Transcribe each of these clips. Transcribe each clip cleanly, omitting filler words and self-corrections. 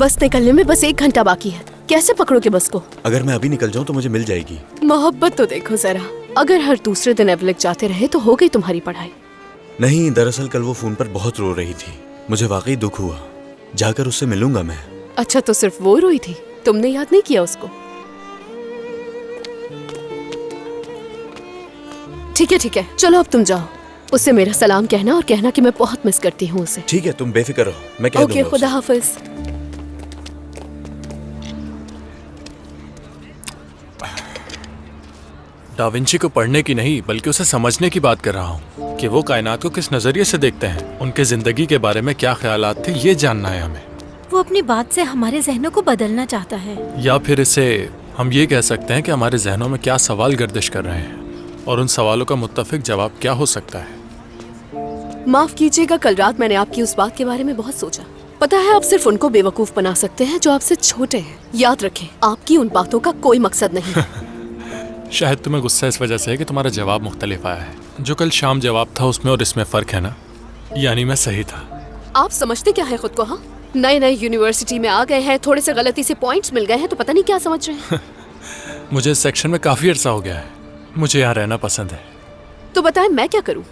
बस निकलने में बस 1 घंटा बाकी है। कैसे पकड़ोगे बस को? अगर मैं अभी निकल जाऊँ तो मुझे मिल जाएगी। मोहब्बत तो देखो जरा, अगर हर दूसरे दिन एवलेक जाते रहे तो हो गई तुम्हारी पढ़ाई। नहीं, दरअसल कल वो फोन पर बहुत रो रही थी, मुझे वाकई दुख हुआ। जाकर उससे मिलूंगा मैं। अच्छा, तो सिर्फ वो रोई थी, तुमने याद नहीं किया उसको? ठीक है, चलो अब तुम जाओ, उससे मेरा सलाम कहना और कहना कि मैं बहुत मिस करती हूँ उसे। ठीक है, तुम बेफिक्र रहो, मैं कह दूंगा। ओके, खुदा हाफिज। डाविंची को पढ़ने की नहीं बल्कि उसे समझने की बात कर रहा हूँ कि वो कायनात को किस नजरिए से देखते हैं, उनके जिंदगी के बारे में क्या ख्यालात थे, ये जानना है हमें। वो अपनी बात से हमारे जहनों को बदलना चाहता है। या फिर इसे हम ये कह सकते हैं कि हमारे जहनों में क्या सवाल गर्दिश कर रहे हैं और उन सवालों का मुत्तफिक जवाब क्या हो सकता है। माफ कीजिएगा, कल रात मैंने आपकी उस बात के बारे में बहुत सोचा। पता है, आप सिर्फ उनको बेवकूफ बना सकते हैं जो आपसे छोटे हैं। याद रखें, आपकी उन बातों का कोई मकसद नहीं। शायद तुम्हें गुस्सा इस वजह से है कि तुम्हारा जवाब मुख्तलिफ आया है। जो कल शाम जवाब था उसमें और इसमें फर्क है ना, यानी मैं सही था। आप समझते क्या है खुद को? हाँ, नए यूनिवर्सिटी में आ गए हैं, थोड़े से गलती से पॉइंट्स मिल गए हैं तो पता नहीं क्या समझ रहे हैं। मुझे इस सेक्शन में काफी अरसा हो गया है, मुझे यहाँ रहना पसंद है। तो बताएं मैं क्या करूं?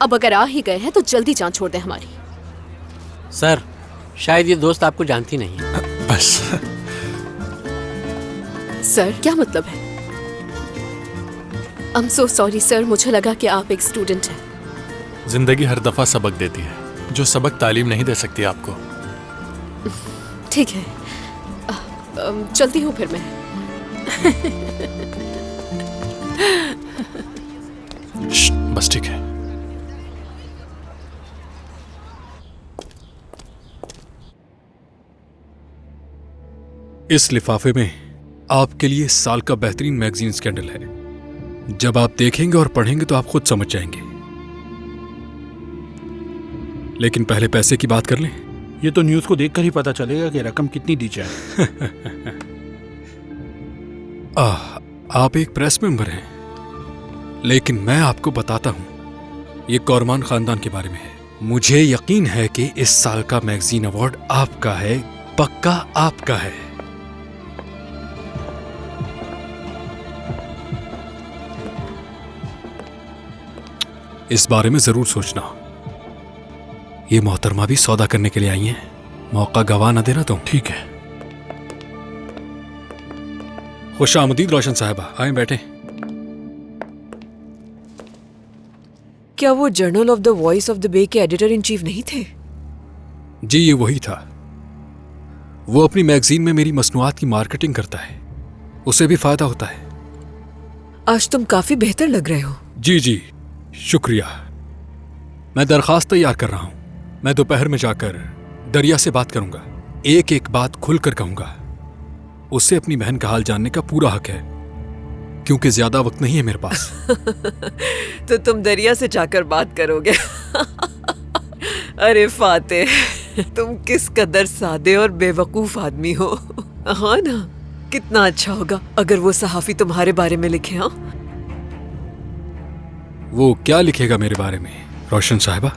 अब अगर आ ही गए हैं तो जल्दी जान छोड़ दें हमारी। सर, शायद ये दोस्त आपको जानती नहीं। बस। सर, क्या मतलब है? I am so sorry sir, मुझे लगा कि आप एक स्टूडेंट हैं। जिंदगी हर दफा सबक देती है, जो सबक तालीम नहीं दे सकती आपको। ठीक है, चलती हूँ फिर मैं। बस ठीक है। इस लिफाफे में आपके लिए इस साल का बेहतरीन मैगजीन स्कैंडल है। जब आप देखेंगे और पढ़ेंगे तो आप खुद समझ जाएंगे। लेकिन पहले पैसे की बात कर लें। ये तो न्यूज़ को देखकर ही पता चलेगा कि रकम कितनी दी जाए। आप एक प्रेस मेंबर हैं, लेकिन मैं आपको बताता हूं, ये कौरमान खानदान के बारे में है। मुझे यकीन है कि इस साल का मैगजीन अवार्ड आपका है, पक्का आपका है। इस बारे में जरूर सोचना। ये मोहतरमा भी सौदा करने के लिए आई हैं, मौका गवा न देना तुम। ठीक है। खुशामदीद रोशन साहिबा, आए बैठे। क्या वो journal of the voice of the bay के एडिटर इन चीफ नहीं थे? जी, ये वही था। वो अपनी मैगजीन में मेरी मसनूआत की मार्केटिंग करता है, उसे भी फायदा होता है। आज तुम काफी बेहतर लग रहे हो। जी जी, शुक्रिया। मैं दरखास्त तैयार कर रहा हूं। मैं दोपहर में जाकर दरिया से बात करूंगा, एक एक बात खुलकर कहूंगा। उससे अपनी बहन का हाल जानने का पूरा हक है, क्योंकि ज्यादा वक्त नहीं है मेरे पास। तो तुम दरिया से जाकर बात करोगे? अरे फातेह, तुम किस कदर सादे और बेवकूफ आदमी हो। हाँ ना, कितना अच्छा होगा अगर वो सहाफी तुम्हारे बारे में लिखे। हाँ, वो क्या लिखेगा मेरे बारे में रोशन साहिबा?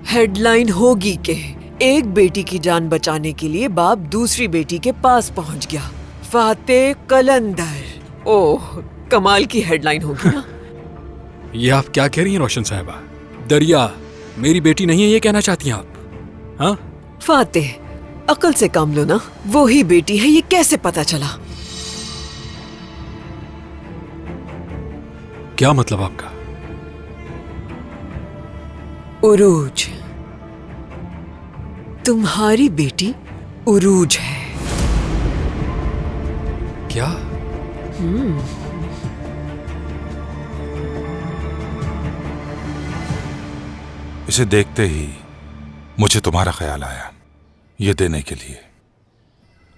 हेडलाइन होगी कि एक बेटी की जान बचाने के लिए बाप दूसरी बेटी के पास पहुंच गया, फातेह कलंदर। ओह, कमाल की हेडलाइन होगी ना। ये आप क्या कह रही हैं रोशन साहिबा? दरिया मेरी बेटी नहीं है, ये कहना चाहती हैं आप? हाँ फातेह, अकल से काम लो ना। वो ही बेटी है, ये कैसे पता चला? क्या मतलब आपका? उरूज, तुम्हारी बेटी उरूज है। क्या? इसे देखते ही मुझे तुम्हारा ख्याल आया, ये देने के लिए।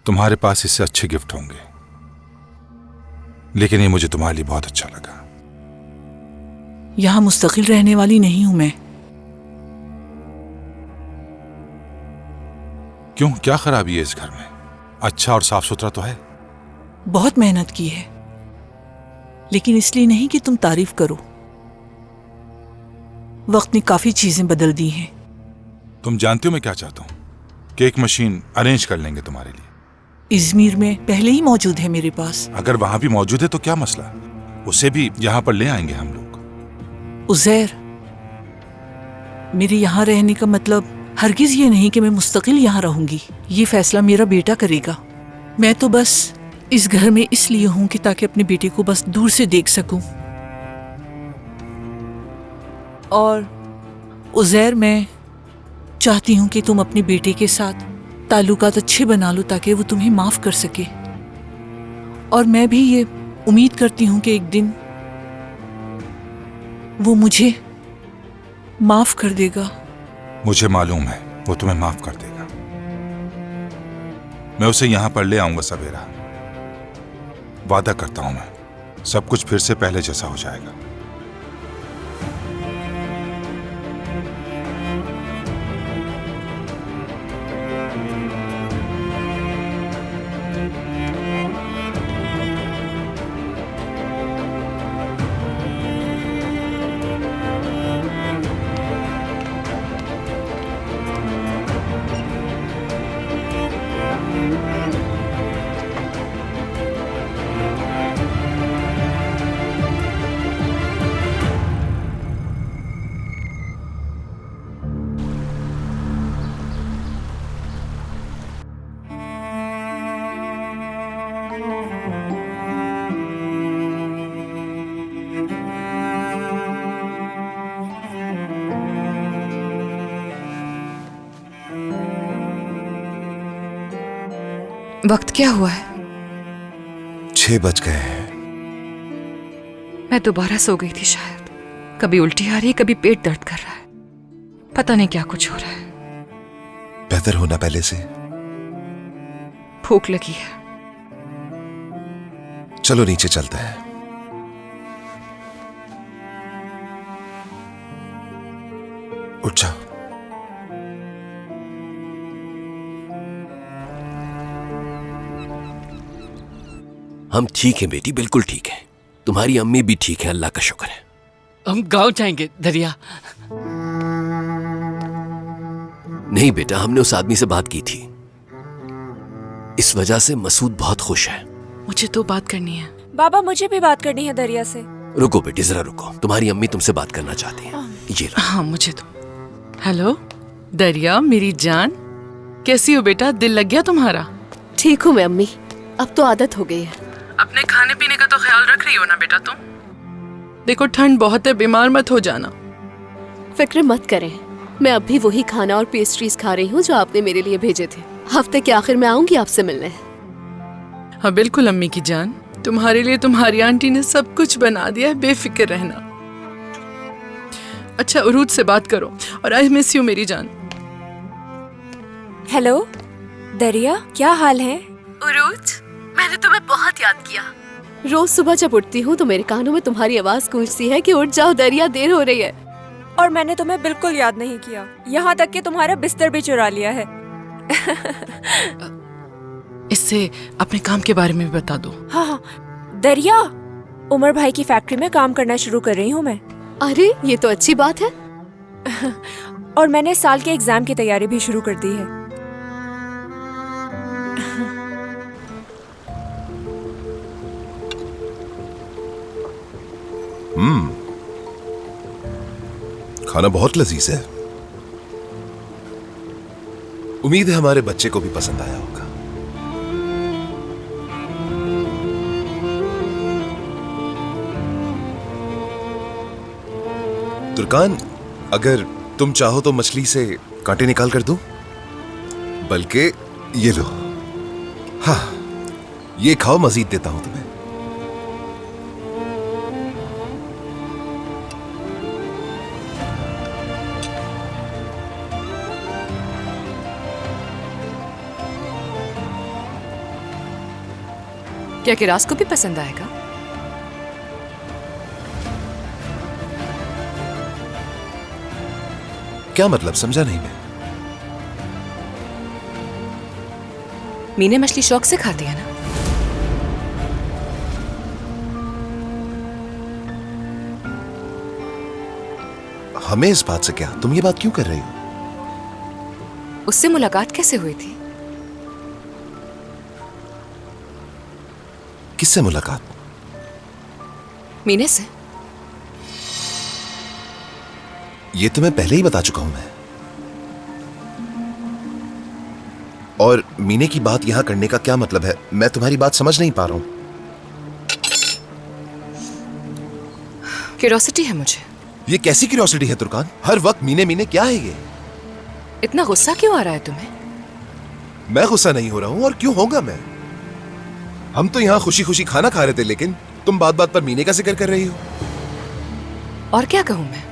तुम्हारे पास इससे अच्छे गिफ्ट होंगे, लेकिन ये मुझे तुम्हारे लिए बहुत अच्छा लगा। यहां मुस्तकिल रहने वाली नहीं हूं मैं। क्यों, क्या खराबी है इस घर में? अच्छा और साफ सुथरा तो है। बहुत मेहनत की है, लेकिन इसलिए नहीं कि तुम तारीफ करो। वक्त ने काफी चीजें बदल दी हैं। तुम जानती हो मैं क्या चाहता हूं? केक मशीन अरेंज कर लेंगे तुम्हारे लिए। इजमीर में पहले ही मौजूद है मेरे पास। अगर वहां भी मौजूद है तो क्या मसला, उसे भी यहाँ पर ले आएंगे हम लोग। उज़ैर, मेरे यहाँ रहने का मतलब हरगिज ये नहीं कि मैं मुस्तकिल यहाँ रहूंगी। ये फैसला मेरा बेटा करेगा। मैं तो बस इस घर में इसलिए हूं कि ताकि अपने बेटे को बस दूर से देख सकूं। और उज़ैर, मैं चाहती हूं कि तुम अपने बेटे के साथ ताल्लुकात अच्छे बना लो ताकि वो तुम्हें माफ कर सके। और मैं भी ये उम्मीद करती हूं कि एक दिन वो मुझे माफ कर देगा। मुझे मालूम है वो तुम्हें माफ कर देगा। मैं उसे यहाँ पर ले आऊंगा सवेरा। वादा करता हूं मैं, सब कुछ फिर से पहले जैसा हो जाएगा। वक्त क्या हुआ है? 6 बज गए हैं। मैं दोबारा सो गई थी शायद। कभी उल्टी आ रही है, कभी पेट दर्द कर रहा है। पता नहीं क्या कुछ हो रहा है। बेहतर होना पहले से। भूख लगी है। चलो नीचे चलते हैं। उठ जाओ। हम ठीक हैं बेटी, बिल्कुल ठीक है। तुम्हारी अम्मी भी ठीक है, अल्लाह का शुक्र है। हम गांव जाएंगे दरिया। नहीं बेटा, हमने उस आदमी से बात की थी। इस वजह से मसूद बहुत खुश है। मुझे तो बात करनी है। बाबा, मुझे भी बात करनी है दरिया से। रुको बेटी, जरा रुको। तुम्हारी अम्मी तुमसे बात करना चाहती हैं। ये लो। हाँ, मुझे तो। हेलो दरिया, मेरी जान, कैसी हो बेटा? दिल लग गया तुम्हारा? ठीक हूँ मैं अम्मी, अब तो आदत हो गई है। अपने खाने पीने का तो ख्याल रख रही हो ना बेटा तुम? देखो ठंड बहुत है, बीमार मत हो जाना। फिक्र मत करें, मैं अब भी वही खाना और पेस्ट्रीज खा रही हूँ जो आपने मेरे लिए भेजे थे। हफ्ते के आखिर में आऊंगी आपसे मिलने। हाँ बिल्कुल अम्मी की जान, तुम्हारे लिए तुम्हारी आंटी ने सब कुछ बना दिया है, बेफिक्र रहना। अच्छा, उरूज से बात करो और आई मिस यू मेरी जान। हेलो दरिया, क्या हाल है? उरूज, मैंने तुम्हें बहुत याद किया। रोज सुबह जब उठती हूँ तो मेरे कानों में तुम्हारी आवाज गूंजती है कि उठ जाओ दरिया, देर हो रही है। और मैंने तुम्हें बिल्कुल याद नहीं किया, यहाँ तक कि तुम्हारा बिस्तर भी चुरा लिया है। इससे अपने काम के बारे में भी बता दो। हाँ, दरिया, उमर भाई की फैक्ट्री में काम करना शुरू कर रही हूँ मैं। अरे ये तो अच्छी बात है। और मैंने साल के एग्जाम की तैयारी भी शुरू कर दी है। खाना बहुत लजीज है। उम्मीद है हमारे बच्चे को भी पसंद आया होगा। तुर्कान, अगर तुम चाहो तो मछली से कांटे निकाल कर दूं? बल्कि ये लो। हाँ, ये खाओ, मजीद देता हूं तुम्हें। क्या किरास को भी पसंद आएगा? क्या मतलब, समझा नहीं मैं। मीने मछली शौक से खाती है ना? हमें इस बात से क्या, तुम ये बात क्यों कर रही हो? उससे मुलाकात कैसे हुई थी? किससे मुलाकात? मीने से। ये तो मैं पहले ही बता चुका हूं मैं। और मीने की बात यहां करने का क्या मतलब है? मैं तुम्हारी बात समझ नहीं पा रहा हूं। क्यूरोसिटी है मुझे। ये कैसी क्यूरियोसिटी है तुर्कान? हर वक्त मीने मीने क्या है ये? इतना गुस्सा क्यों आ रहा है तुम्हें? मैं गुस्सा नहीं हो रहा हूं, और क्यों होगा मैं? हम तो यहां खुशी खुशी खाना खा रहे थे, लेकिन तुम बात बात पर मीने का जिक्र कर रही हो। और क्या कहूं मैं?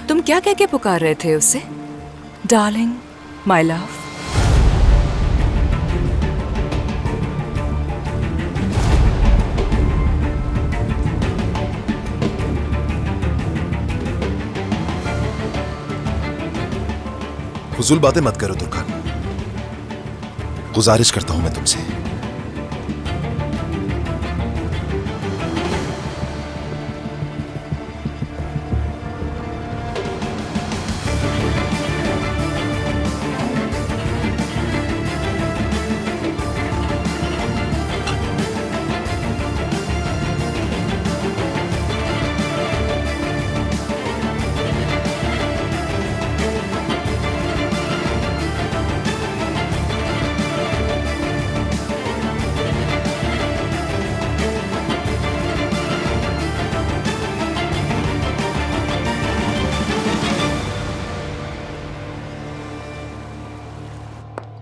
तुम क्या कह के पुकार रहे थे उसे? Darling, my love. फजूल बातें मत करो तुर्कान, गुजारिश करता हूं मैं तुमसे।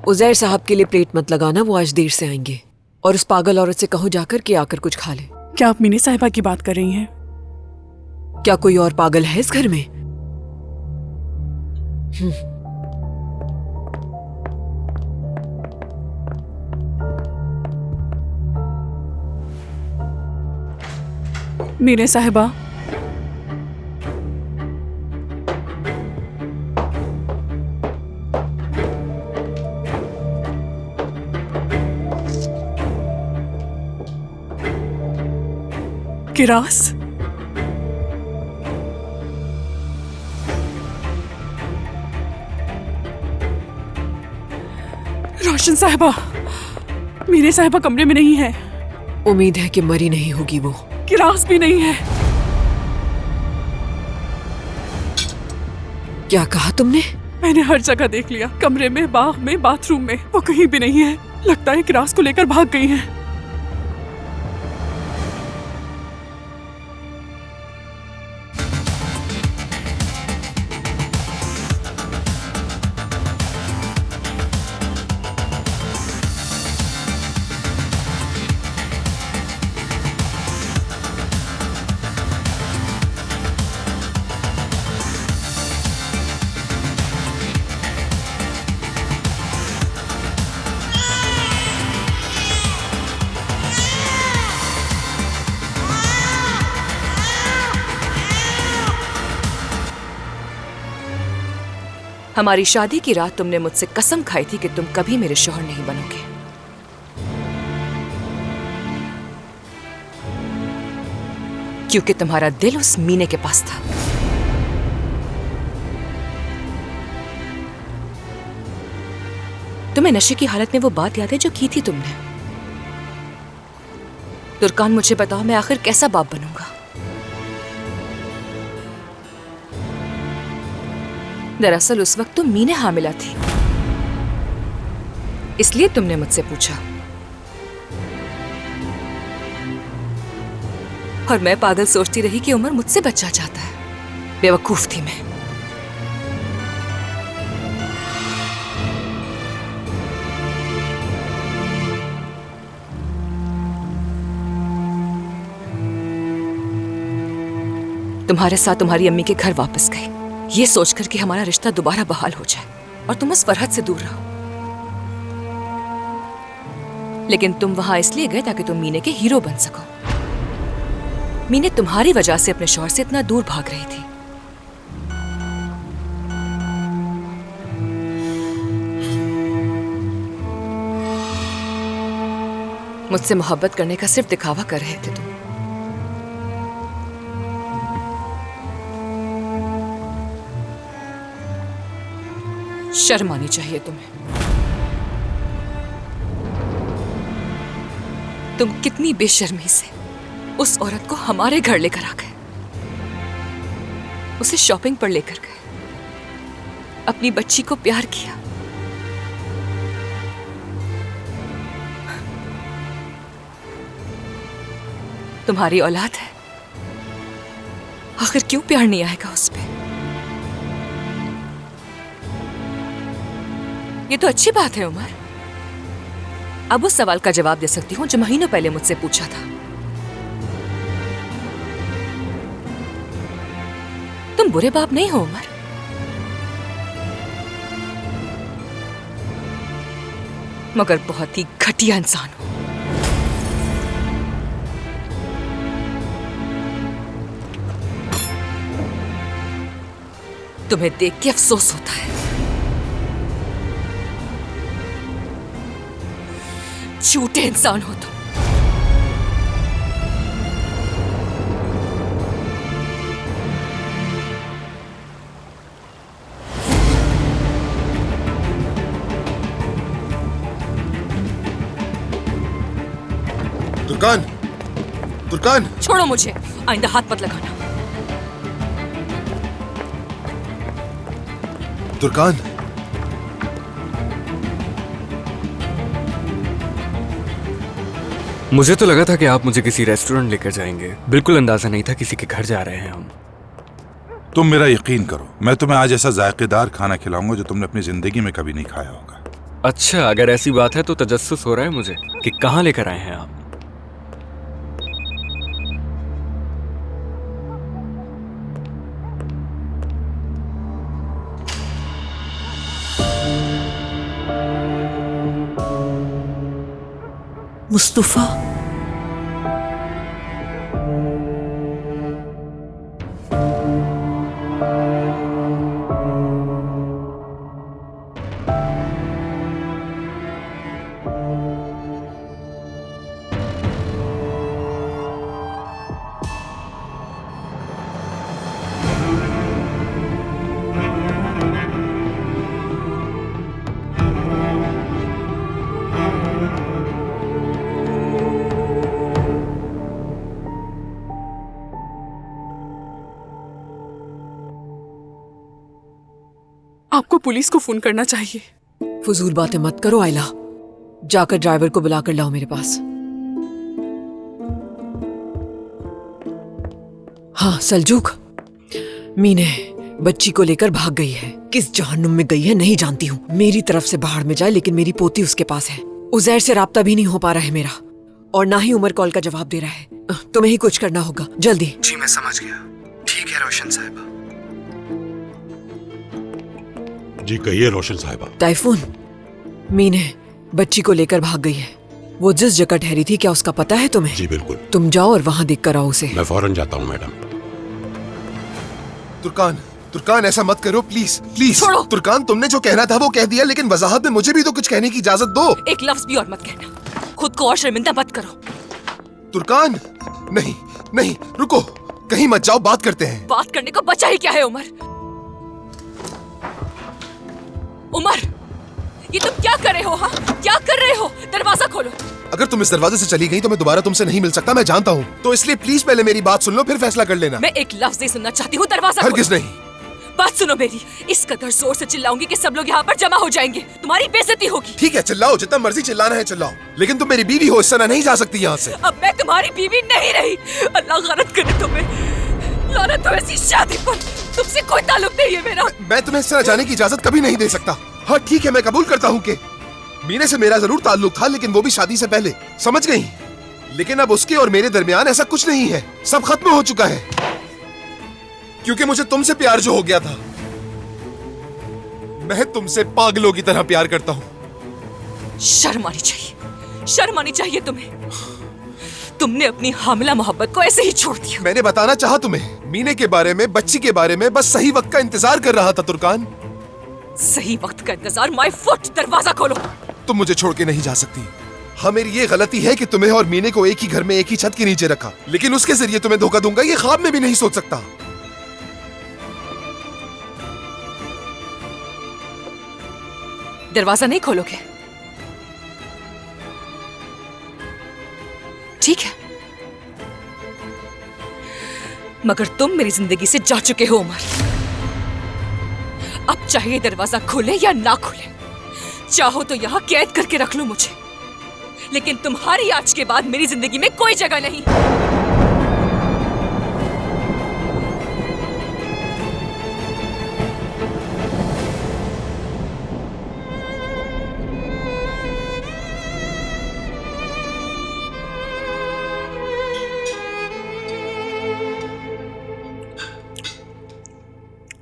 उजैर साहब के लिए प्लेट मत लगाना, वो आज देर से आएंगे। और उस पागल औरत से कहो जाकर कि आकर कुछ खा ले। क्या आप मीने साहिबा की बात कर रही हैं? क्या कोई और पागल है इस घर में? मीने साहिबा, किरास, रोशन साहिबा, मीने साहिबा कमरे में नहीं है। उम्मीद है कि मरी नहीं होगी वो। किरास भी नहीं है। क्या कहा तुमने? मैंने हर जगह देख लिया, कमरे में, बाग में, बाथरूम में, वो कहीं भी नहीं है। लगता है किरास को लेकर भाग गई हैं। हमारी शादी की रात तुमने मुझसे कसम खाई थी कि तुम कभी मेरे शौहर नहीं बनोगे। क्योंकि तुम्हारा दिल उस मीने के पास था। तुम्हें नशे की हालत में वो बात याद है जो की थी तुमने? तुर्कान, मुझे बताओ, मैं आखिर कैसा बाप बनूंगा? दरअसल उस वक्त तो मीने हामिला थी, इसलिए तुमने मुझसे पूछा। और मैं पागल सोचती रही कि उमर मुझसे बच्चा चाहता है। बेवकूफ थी मैं। तुम्हारे साथ तुम्हारी अम्मी के घर वापस गई, ये सोचकर कि हमारा रिश्ता दोबारा बहाल हो जाए और तुम उस फरहत से दूर रहो। लेकिन तुम वहां इसलिए गए ताकि तुम मीने के हीरो बन सको। मीने तुम्हारी वजह से अपने शौहर से इतना दूर भाग रही थी। मुझसे मोहब्बत करने का सिर्फ दिखावा कर रहे थे तुम। शर्म आनी चाहिए तुम्हें। तुम कितनी बेशर्मी से उस औरत को हमारे घर लेकर आ गए, उसे शॉपिंग पर लेकर गए, अपनी बच्ची को प्यार किया। तुम्हारी औलाद है, आखिर क्यों प्यार नहीं आएगा उस पे? ये तो अच्छी बात है उमर। अब उस सवाल का जवाब दे सकती हूँ जो महीनों पहले मुझसे पूछा था। तुम बुरे बाप नहीं हो उमर। मगर बहुत ही घटिया इंसान हो। तुम्हें देख के अफसोस होता है। झूठे इंसान हो तुम। तुर्कान, तुर्कान! छोड़ो मुझे, आइंदा हाथ मत लगाना। तुर्कान! मुझे तो लगा था कि आप मुझे किसी रेस्टोरेंट लेकर जाएंगे। बिल्कुल अंदाजा नहीं था किसी के घर जा रहे हैं हम। तुम मेरा यकीन करो, मैं तुम्हें आज ऐसा जायकेदार खाना खिलाऊंगा जो तुमने अपनी जिंदगी में कभी नहीं खाया होगा। अच्छा, अगर ऐसी बात है तो तजस्सुस हो रहा है मुझे कि कहाँ लेकर आए हैं आप। मुस्तफा, आपको पुलिस को फोन करना चाहिए। फजूल बातें मत करो आयला। जाकर ड्राइवर को बुलाकर लाओ मेरे पास। हाँ सलजूक, मीने बच्ची को लेकर भाग गई है। किस जहन्नुम में गई है नहीं जानती हूँ। मेरी तरफ से बाहर में जाए, लेकिन मेरी पोती उसके पास है। उजैर से राब्ता भी नहीं हो पा रहा है मेरा, और ना ही उमर कॉल का जवाब दे रहा है। तुम्हें ही कुछ करना होगा, जल्दी। जी मैं समझ गया। ठीक है रोशन साहिबा। जी कहिए रोशन साहिबा। टाइफून, मीने बच्ची को लेकर भाग गई है। वो जिस जगह ठहरी थी, क्या उसका पता है तुम्हें? जी बिल्कुल। तुम जाओ और वहाँ देख कर आओ उसे। मैं फौरन जाता हूँ मैडम। तुर्कान, तुर्कान ऐसा मत करो प्लीज, प्लीज। छोड़ो। तुर्कान, तुमने जो कहना था वो कह दिया, लेकिन वजाहत में मुझे भी तो कुछ कहने की इजाजत दो। एक लफ्ज भी और मत कहना। खुद को और शर्मिंदा मत करो। तुर्कान, नहीं नहीं, रुको, कहीं मत जाओ, बात करते हैं। बात करने को बचा ही क्या है उमर? उमर, ये तुम क्या कर रहे हो? हाँ, क्या कर रहे हो? दरवाजा खोलो। अगर तुम इस दरवाजे से चली गई तो मैं दोबारा तुमसे नहीं मिल सकता, मैं जानता हूँ। तो इसलिए प्लीज पहले मेरी बात सुन लो, फिर फैसला कर लेना। मैं एक लफ्ज नहीं सुनना चाहती हूँ। दरवाजा खोलो। हरगिज़ नहीं। बात सुनो मेरी। इस कदर जोर से चिल्लाऊंगी कि सब लोग यहाँ पर जमा हो जाएंगे। तुम्हारी बेइज्जती होगी। ठीक है, चिल्लाओ, जितना मर्जी चिल्लाना है चिल्लाओ, लेकिन तुम मेरी बीवी हो, इस तरह नहीं जा सकती यहाँ से। अब मैं तुम्हारी बीवी नहीं रही। अल्लाह गलत करे तुम्हें। लानत हो ऐसी शादी पर। तुमसे कोई ताल्लुक नहीं है मेरा। मैं तुम्हें इस तरह जाने की इजाजत कभी नहीं दे सकता। हाँ ठीक है, मैं कबूल करता हूँ कि मीने से मेरा जरूर ताल्लुक था, लेकिन वो भी शादी से पहले, समझ गई? लेकिन अब उसके और मेरे दरमियान ऐसा कुछ नहीं है, सब खत्म हो चुका है। क्योंकि मुझे तुमसे प्यार जो हो गया था, मैं तुमसे पागलों की तरह प्यार करता हूँ। शर्म आनी चाहिए, शर्म आनी चाहिए तुम्हें। तुमने अपनी हामिला मोहब्बत को ऐसे ही छोड़ दिया। मैंने बताना चाहा तुम्हें, मीने के बारे में, बच्ची के बारे में, बस सही वक्त का इंतजार कर रहा था तुर्कान। सही वक्त का इंतजार? My foot. दरवाजा खोलो। तुम मुझे छोड़ के नहीं जा सकती। हाँ, मेरी ये गलती है कि तुम्हें और मीने को एक ही घर में, एक ही छत के नीचे रखा, लेकिन उसके जरिए तुम्हें धोखा दूंगा ये ख्वाब में भी नहीं सोच सकता। दरवाजा नहीं खोलोगे? ठीक है, मगर तुम मेरी जिंदगी से जा चुके हो उमर। अब चाहे दरवाजा खोले या ना खोले, चाहो तो यहां कैद करके रख लो मुझे, लेकिन तुम्हारी आज के बाद मेरी जिंदगी में कोई जगह नहीं।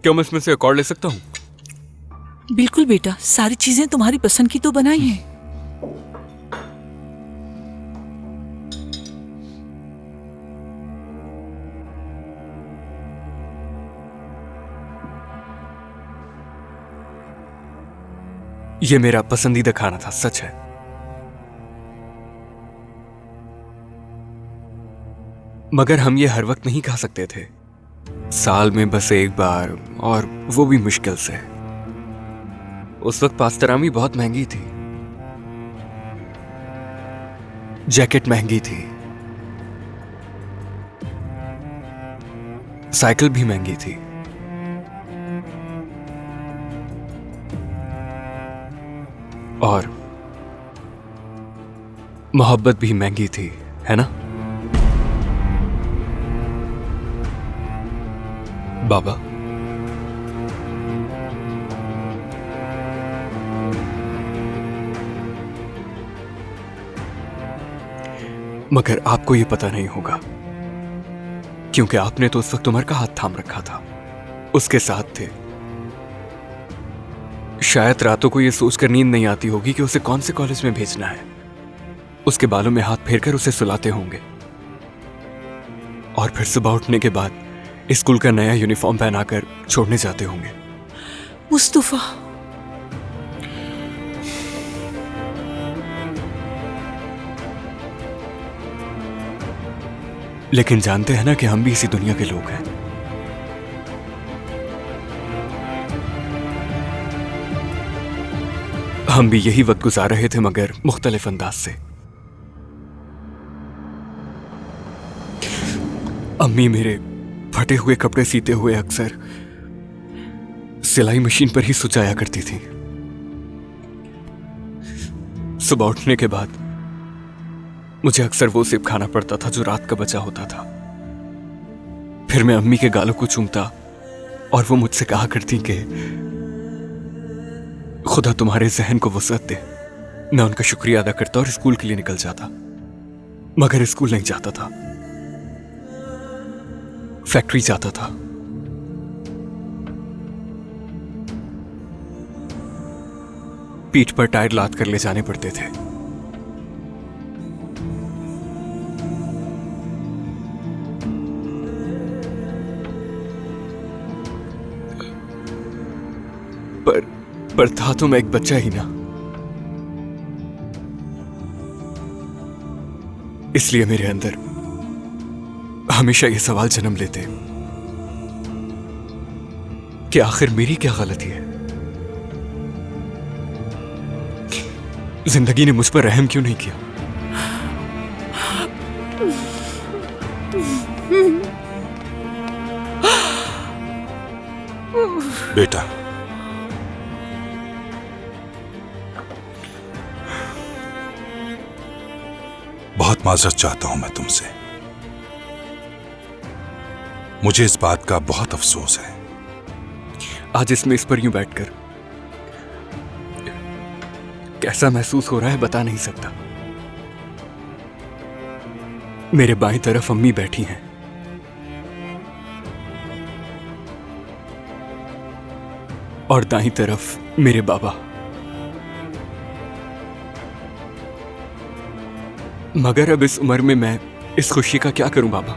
क्या मैं इसमें से एक और ले सकता हूँ? बिल्कुल बेटा, सारी चीजें तुम्हारी पसंद की तो बनाई हैं। ये मेरा पसंदीदा खाना था, सच है। मगर हम ये हर वक्त नहीं खा सकते थे, साल में बस एक बार, और वो भी मुश्किल से। उस वक्त पास्तारामी बहुत महंगी थी, जैकेट महंगी थी, साइकिल भी महंगी थी, और मोहब्बत भी महंगी थी, है ना बाबा? मगर आपको ये पता नहीं होगा, क्योंकि आपने तो उस वक्त उमर का हाथ थाम रखा था, उसके साथ थे। शायद रातों को ये सोचकर नींद नहीं आती होगी कि उसे कौन से कॉलेज में भेजना है। उसके बालों में हाथ फेरकर उसे सुलाते होंगे, और फिर सुबह उठने के बाद स्कूल का नया यूनिफॉर्म पहनाकर छोड़ने जाते होंगे। मुस्तफा, लेकिन जानते हैं ना कि हम भी इसी दुनिया के लोग हैं। हम भी यही वक्त गुजार रहे थे, मगर मुख्तलिफ अंदाज से। अम्मी मेरे फटे हुए कपड़े सीते हुए अक्सर सिलाई मशीन पर ही सुचाया करती थी। सुबह उठने के बाद मुझे अक्सर वो सेब खाना पड़ता था जो रात का बचा होता था। फिर मैं अम्मी के गालों को चूमता और वो मुझसे कहा करती कि खुदा तुम्हारे जहन को वसअत दे। मैं उनका शुक्रिया अदा करता और स्कूल के लिए निकल जाता, मगर स्कूल नहीं जाता था, फैक्ट्री जाता था। पीठ पर टायर लाद कर ले जाने पड़ते थे। पर था तो मैं एक बच्चा ही ना, इसलिए मेरे अंदर हमेशा ये सवाल जन्म लेते कि आखिर मेरी क्या गलती है? जिंदगी ने मुझ पर रहम क्यों नहीं किया? बेटा, बहुत माजरत चाहता हूं मैं तुमसे। मुझे इस बात का बहुत अफसोस है। आज इसमें इस पर यूं बैठकर कैसा महसूस हो रहा है बता नहीं सकता। मेरे बाईं तरफ अम्मी बैठी हैं, और दाईं तरफ मेरे बाबा। मगर अब इस उम्र में मैं इस खुशी का क्या करूं बाबा?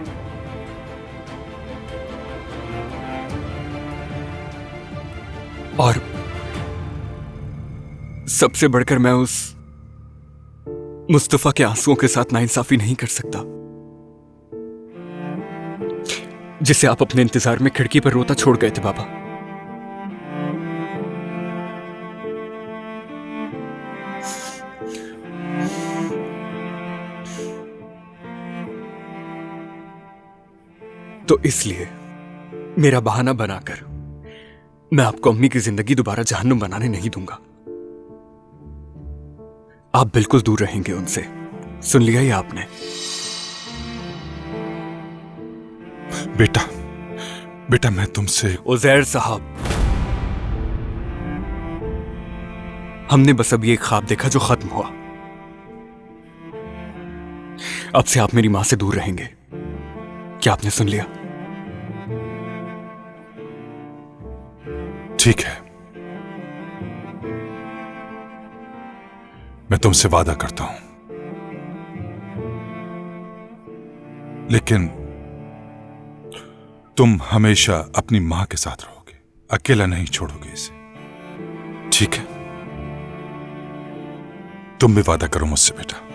और सबसे बढ़कर मैं उस मुस्तफा के आंसुओं के साथ नाइंसाफी नहीं कर सकता जिसे आप अपने इंतजार में खिड़की पर रोता छोड़ गए थे बाबा। तो इसलिए मेरा बहाना बनाकर मैं आपको अम्मी की जिंदगी दोबारा जहन्नुम बनाने नहीं दूंगा। आप बिल्कुल दूर रहेंगे उनसे, सुन लिया ही आपने? बेटा, बेटा मैं तुमसे। उजैर साहब, हमने बस अभी एक ख्वाब देखा जो खत्म हुआ। अब से आप मेरी मां से दूर रहेंगे। क्या आपने सुन लिया? ठीक है, मैं तुमसे वादा करता हूं, लेकिन तुम हमेशा अपनी मां के साथ रहोगे, अकेला नहीं छोड़ोगे इसे, ठीक है? तुम भी वादा करो मुझसे बेटा।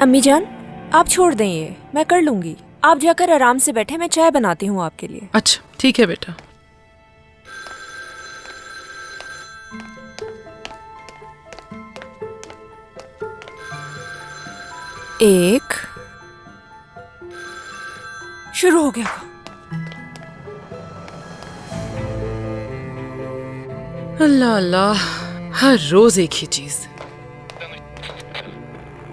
अम्मी जान, आप छोड़ दें ये, मैं कर लूंगी। आप जाकर आराम से बैठे, मैं चाय बनाती हूँ आपके लिए। अच्छा ठीक है बेटा। एक शुरू हो गया। अल्लाह अल्लाह, हर रोज एक ही चीज।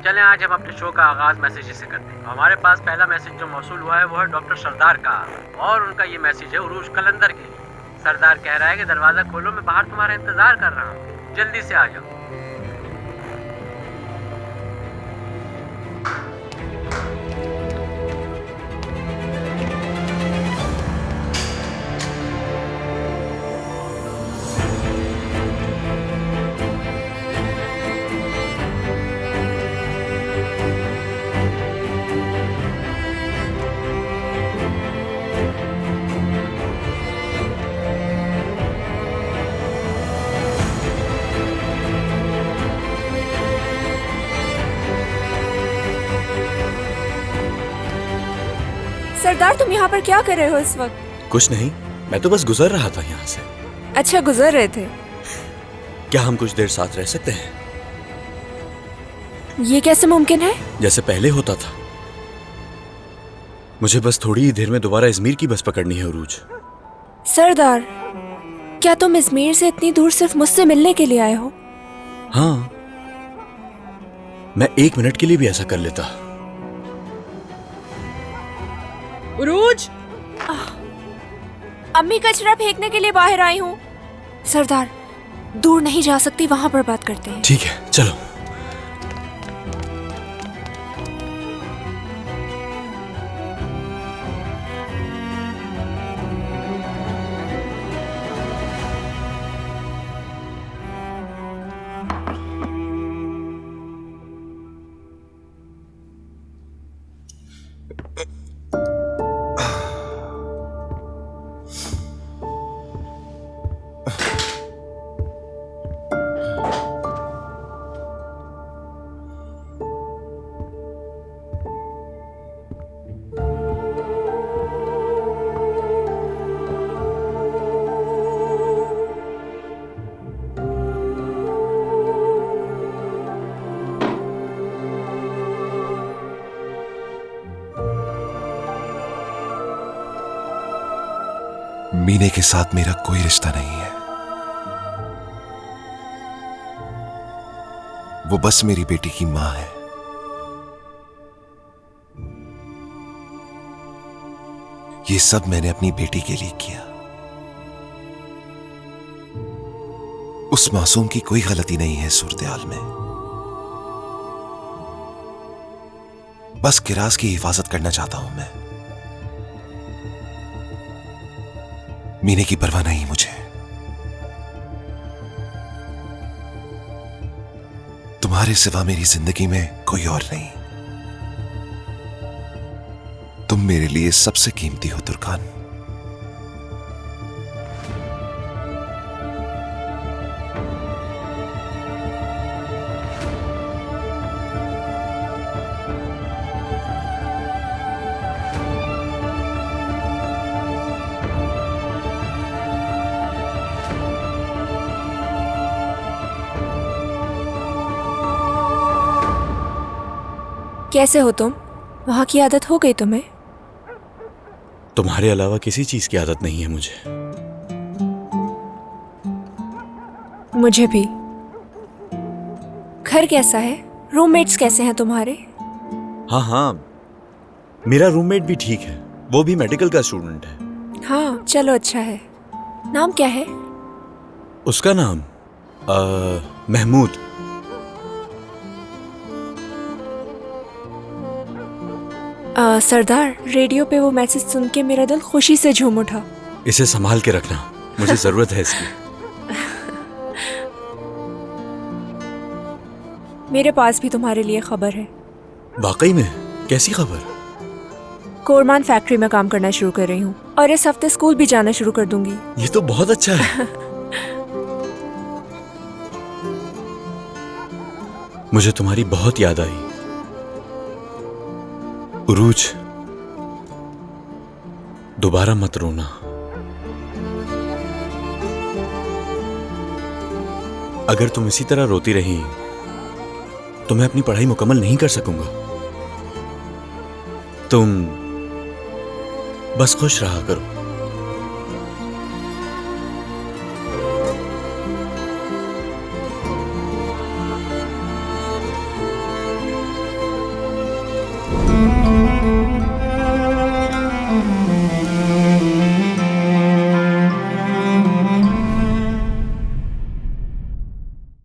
चलें आज हम अपने शो का आगाज मैसेज से करते हैं। हमारे पास पहला मैसेज जो मौसूल हुआ है वो है डॉक्टर सरदार का, और उनका ये मैसेज है उरूज कलंदर के लिए। सरदार कह रहा है कि दरवाजा खोलो, मैं बाहर तुम्हारा इंतजार कर रहा हूँ, जल्दी से आ जाओ। सरदार, तुम यहाँ पर क्या कर रहे हो इस वक्त? कुछ नहीं, मैं तो बस गुजर रहा था यहाँ से। अच्छा, गुजर रहे थे? क्या हम कुछ देर साथ रह सकते हैं? ये कैसे मुमकिन है? जैसे पहले होता था। मुझे बस थोड़ी ही देर में दोबारा इजमीर की बस पकड़नी है उरूज। सरदार, क्या तुम इजमीर से इतनी दूर सिर्फ मुझसे मिलने के लिए आए हो? हाँ, मैं 1 मिनट के लिए भी ऐसा कर लेता। उरूज, अम्मी कचरा फेंकने के लिए बाहर आई हूँ। सरदार, दूर नहीं जा सकती, वहां पर बात करते हैं। ठीक है, चलो। मीने के साथ मेरा कोई रिश्ता नहीं है। वो बस मेरी बेटी की मां है। ये सब मैंने अपनी बेटी के लिए किया। उस मासूम की कोई गलती नहीं है सूरत-ए-हाल में। बस किरास की हिफाजत करना चाहता हूं मैं। मीने की परवाह नहीं मुझे। तुम्हारे सिवा मेरी जिंदगी में कोई और नहीं। तुम मेरे लिए सबसे कीमती हो तुर्कान। कैसे हो तुम? वहाँ की आदत हो गई तुम्हें? तुम्हारे अलावा किसी चीज की आदत नहीं है मुझे। मुझे भी। घर कैसा है? रूममेट्स कैसे हैं तुम्हारे? हाँ हाँ, मेरा रूममेट भी ठीक है, वो भी मेडिकल का स्टूडेंट है। हाँ चलो अच्छा है। नाम क्या है? उसका नाम महमूद। सरदार, रेडियो पे वो मैसेज सुन के मेरा दिल खुशी से झूम उठा। इसे संभाल के रखना, मुझे जरूरत है इसकी। मेरे पास भी तुम्हारे लिए खबर है। वाकई में? कैसी खबर? कोरमान फैक्ट्री में काम करना शुरू कर रही हूँ और इस हफ्ते स्कूल भी जाना शुरू कर दूंगी। ये तो बहुत अच्छा है। मुझे तुम्हारी बहुत याद आई उरूज। दोबारा मत रोना। अगर तुम इसी तरह रोती रही तो मैं अपनी पढ़ाई मुकम्मल नहीं कर सकूंगा। तुम बस खुश रहा करो।